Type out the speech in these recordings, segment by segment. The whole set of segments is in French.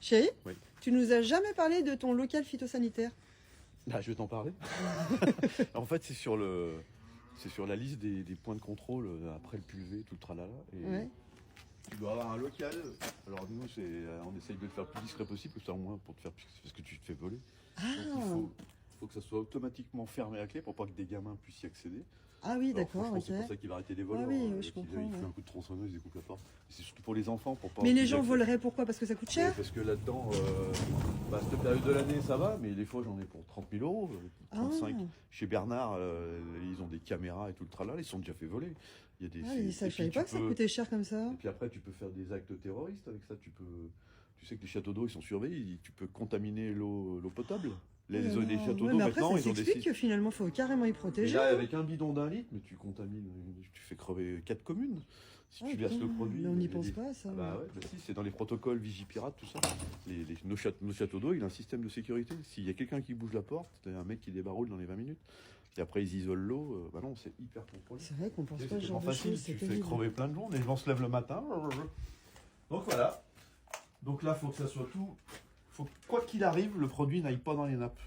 Chérie, Oui. tu nous as jamais parlé de ton local phytosanitaire. Là, je vais t'en parler. En fait, c'est sur la liste des points de contrôle après le pulvé, tout le tralala. Et Ouais. tu dois avoir un local. Alors nous, on essaye de le faire le plus discret possible, que ça au moins pour te faire, parce que tu te fais voler. Ah, Donc il faut que ça soit automatiquement fermé à clé pour pas que des gamins puissent y accéder. ah oui, Alors, d'accord, franchement, ok. c'est pour ça qu'il va arrêter les voleurs. Ah oui, hein, je qu'il comprends, il fait ouais. un coup de tronçonneuse, il découpe la porte. C'est surtout pour les enfants, pour pas. Mais les qu'ils gens accèdent. voleraient pourquoi? Parce que ça coûte cher? Parce que là-dedans, cette période de l'année, ça va, mais des fois, j'en ai pour 30 000 euros, 35. Ah. Chez Bernard, ils ont des caméras et tout le tralala, ils se sont déjà fait voler. Il y a des, Ah, ça, et je savais puis pas que ça coûtait cher comme ça. Et puis après, tu peux faire des actes terroristes avec ça. Tu sais que les châteaux d'eau, ils sont surveillés. Tu peux contaminer l'eau potable. Les châteaux Ouais, d'eau, mais après, maintenant, ça ils ont des s'explique que finalement, il faut carrément y Et protéger. là, avec un bidon d'1 litre, mais tu contamines, tu fais crever 4 communes. Si tu verses le produit. Mais on n'y pense pas, ça. Bah ouais, bah si, c'est dans les protocoles Vigipirate, tout ça. Nos châteaux d'eau, il a un système de sécurité. S'il y a quelqu'un qui bouge la porte, t'as un mec qui débaroule dans les 20 minutes. Et après, ils isolent l'eau. Bah non, c'est hyper contrôlé. C'est vrai qu'on pense C'est pas à ce genre de facile, choses. tu C'est fais terrible. crever plein de gens, les gens se lèvent le matin. Donc voilà. Donc là, il faut que ça soit tout. Quoi qu'il arrive, le produit n'aille pas dans les nappes.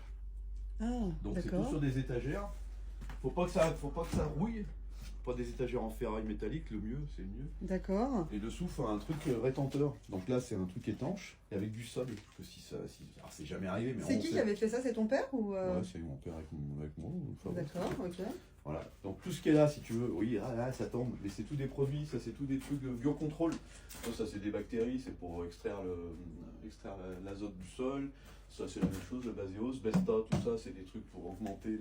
Ah, Donc c'est tout d'accord. sur des étagères. Faut pas que ça rouille. Pas des étagères en ferraille métallique, le mieux, c'est le mieux. D'accord. Et dessous, faut un truc rétenteur. Donc là, c'est un truc étanche et avec du sable. Parce que alors c'est jamais arrivé, mais C'est on qui sait. avait fait ça? C'est ton père ou Ouais, c'est mon père avec moi. Enfin, D'accord, ok. voilà. Donc tout ce qui est là, si tu veux, oui, là, ça tombe. Mais c'est tous des produits, ça c'est tous des trucs de biocontrôle. Ça c'est des bactéries, c'est pour extraire l'azote du sol. Ça c'est la même chose, le baséos, Besta, tout ça c'est des trucs pour augmenter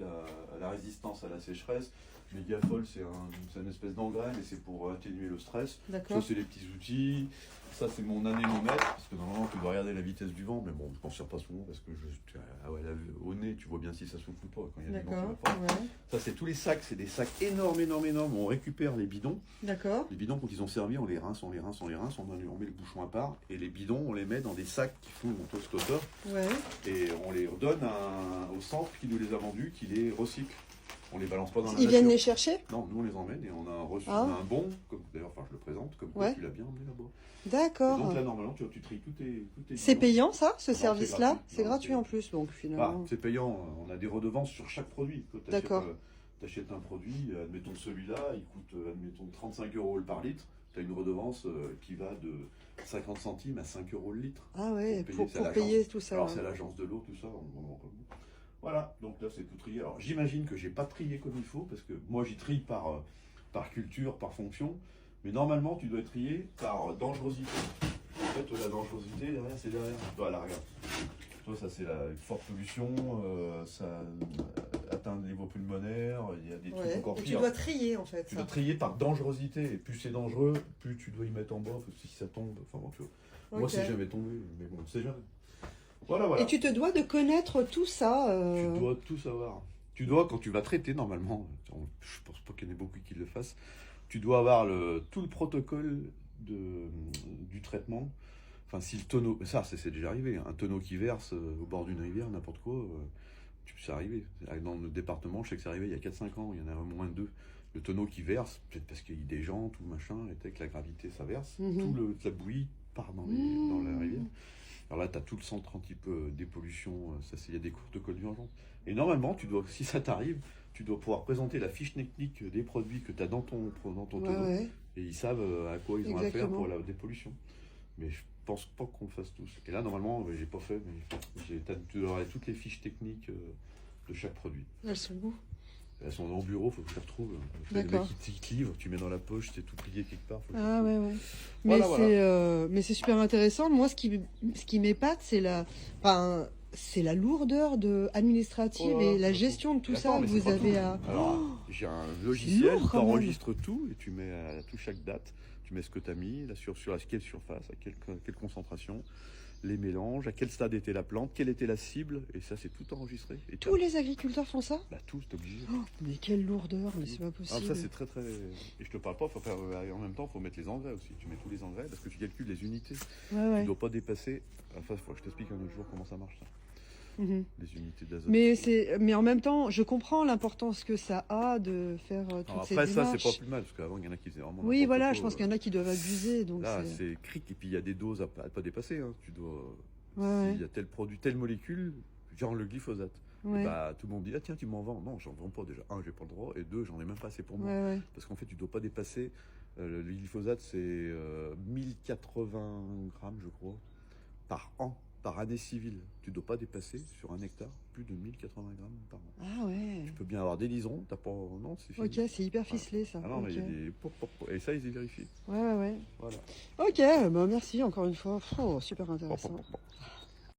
la résistance à la sécheresse. Mediafol c'est une espèce d'engrais mais c'est pour atténuer le stress. D'accord. Ça c'est les petits outils. Ça c'est mon anémomètre, parce que normalement tu dois regarder la vitesse du vent, mais bon je m'en sers pas souvent parce que au nez tu vois bien si ça souffle ou pas quand il y a du vent sur la D'accord. porte. Ouais. Ça c'est tous les sacs, c'est des sacs énormes où on récupère les bidons. D'accord. Les bidons quand ils ont servi on les rince, on met le bouchon à part et les bidons on les met dans des sacs qui font mon toaster Ouais. et on les redonne au centre qui nous les a vendus, qui les recycle. On les balance pas dans la Ils nature. viennent les chercher? Non, nous on les emmène et on a on Ah. a un bon, d'ailleurs je le présente, comme quoi Ouais. tu l'as bien emmené là-bas. Et D'accord. donc là normalement tu tries tous tes C'est bidons. payant ça, ce Non, service-là? gratuit. C'est Non, gratuit c'est- en plus, donc Ah, finalement. c'est payant, on a des redevances sur chaque produit. Quand D'accord. t'achètes un produit, admettons celui-là, il coûte admettons 35 € le par litre, tu as une redevance qui va de 50 centimes à 5 € le litre. Ah ouais, Pour payer, pour c'est à l'agence. payer tout ça. Alors ouais. c'est à l'agence de l'eau, tout ça. Voilà, donc là c'est tout trié. Alors j'imagine que j'ai pas trié comme il faut, parce que moi j'y trie par culture, par fonction, mais normalement tu dois trier par dangerosité. En fait la dangerosité derrière c'est derrière. Toi là regarde. Toi ça c'est la forte pollution, ça atteint le niveau pulmonaire, il y a des trucs Ouais. encore Et tu pires. dois trier en fait Tu ça. dois trier par dangerosité, et plus c'est dangereux, plus tu dois y mettre en bas, parce que si ça tombe, enfin bon tu vois. Moi Ok. c'est jamais tombé, mais bon c'est jamais. Voilà. Et tu te dois de connaître tout ça. Tu dois tout savoir. Tu dois, quand tu vas traiter normalement, je pense pas qu'il y en ait beaucoup qui le fassent, tu dois avoir tout le protocole du traitement. Enfin, si le tonneau, ça c'est déjà arrivé, hein, un tonneau qui verse au bord d'une rivière, n'importe quoi, c'est arrivé. Dans notre département, je sais que c'est arrivé il y a 4-5 ans, il y en a au moins 2. Le tonneau qui verse, peut-être parce qu'il y a des gens, tout machin, et avec la gravité ça verse, toute la bouillie part dans la rivière. Alors là, tu as tout le centre anti-dépollution, il y a des protocoles d'urgence. Et normalement, si ça t'arrive, tu dois pouvoir présenter la fiche technique des produits que tu as dans ton tonneau, Ouais. et ils savent à quoi ils ont affaire Exactement. pour la dépollution. Mais je pense pas qu'on le fasse tous. Et là, normalement, j'ai pas fait, mais tu dois avoir toutes les fiches techniques de chaque produit. Elles sont où? Elles sont dans le bureau, faut que je les retrouve. D'accord. Le mec qui te livre, tu mets dans la poche, c'est tout plié quelque part. Ah ouais, ouais. Voilà, Mais c'est super intéressant. Moi, ce qui m'épate, c'est c'est la lourdeur administrative Oh, et la gestion de tout Attends, ça mais que c'est vous pas avez tout. à. Alors, j'ai un logiciel, lourd, tu quand même. enregistres tout et tu mets à chaque date, tu mets ce que tu as mis, sur quelle surface, à quelle concentration, les mélanges, à quel stade était la plante, quelle était la cible, et ça c'est tout enregistré. Et Tous les agriculteurs font ça? Bah tout, c'est obligé. Oh, mais quelle lourdeur, mais c'est pas Ah, possible. ça c'est très très. Et je te parle pas, faut faire en même temps, faut mettre les engrais aussi. Tu mets tous les engrais parce que tu calcules les unités. Ouais, Tu ouais. dois pas dépasser. Enfin, faut que je t'explique un autre jour comment ça marche ça. Mhm. Les unités d'azote. Mais en même temps, je comprends l'importance que ça a de faire toutes Alors ces après ça démarches. c'est pas plus mal parce qu'avant il y en a qui faisaient vraiment. Oui, n'importe voilà, quoi, je pense qu'il y en a qui doivent abuser. Donc Là c'est- c'est cric et puis il y a des doses à pas dépasser. Hein. Tu dois. Ouais, S'il y a tel produit, telle molécule, genre le glyphosate. ouais. Bah, tout le monde dit, ah tiens, tu m'en vends. Non, j'en vends pas déjà. Un, j'ai pas le droit. Et deux, j'en ai même pas assez pour moi. Ouais, ouais. Parce qu'en fait, tu dois pas dépasser. Le glyphosate, c'est 1080 grammes, je crois, par an, par année civile. Tu dois pas dépasser sur un hectare plus de 1080 grammes par an. Ah ouais. Tu peux bien avoir des liserons, t'as pas. Non, c'est fini. Ok, c'est hyper ficelé ça. Ah non, mais il y a Ok. des. Et ça, ils y vérifient. Ouais, ouais, ouais. Voilà. Ok, bah merci encore une fois. Oh, super Bon, intéressant. bon.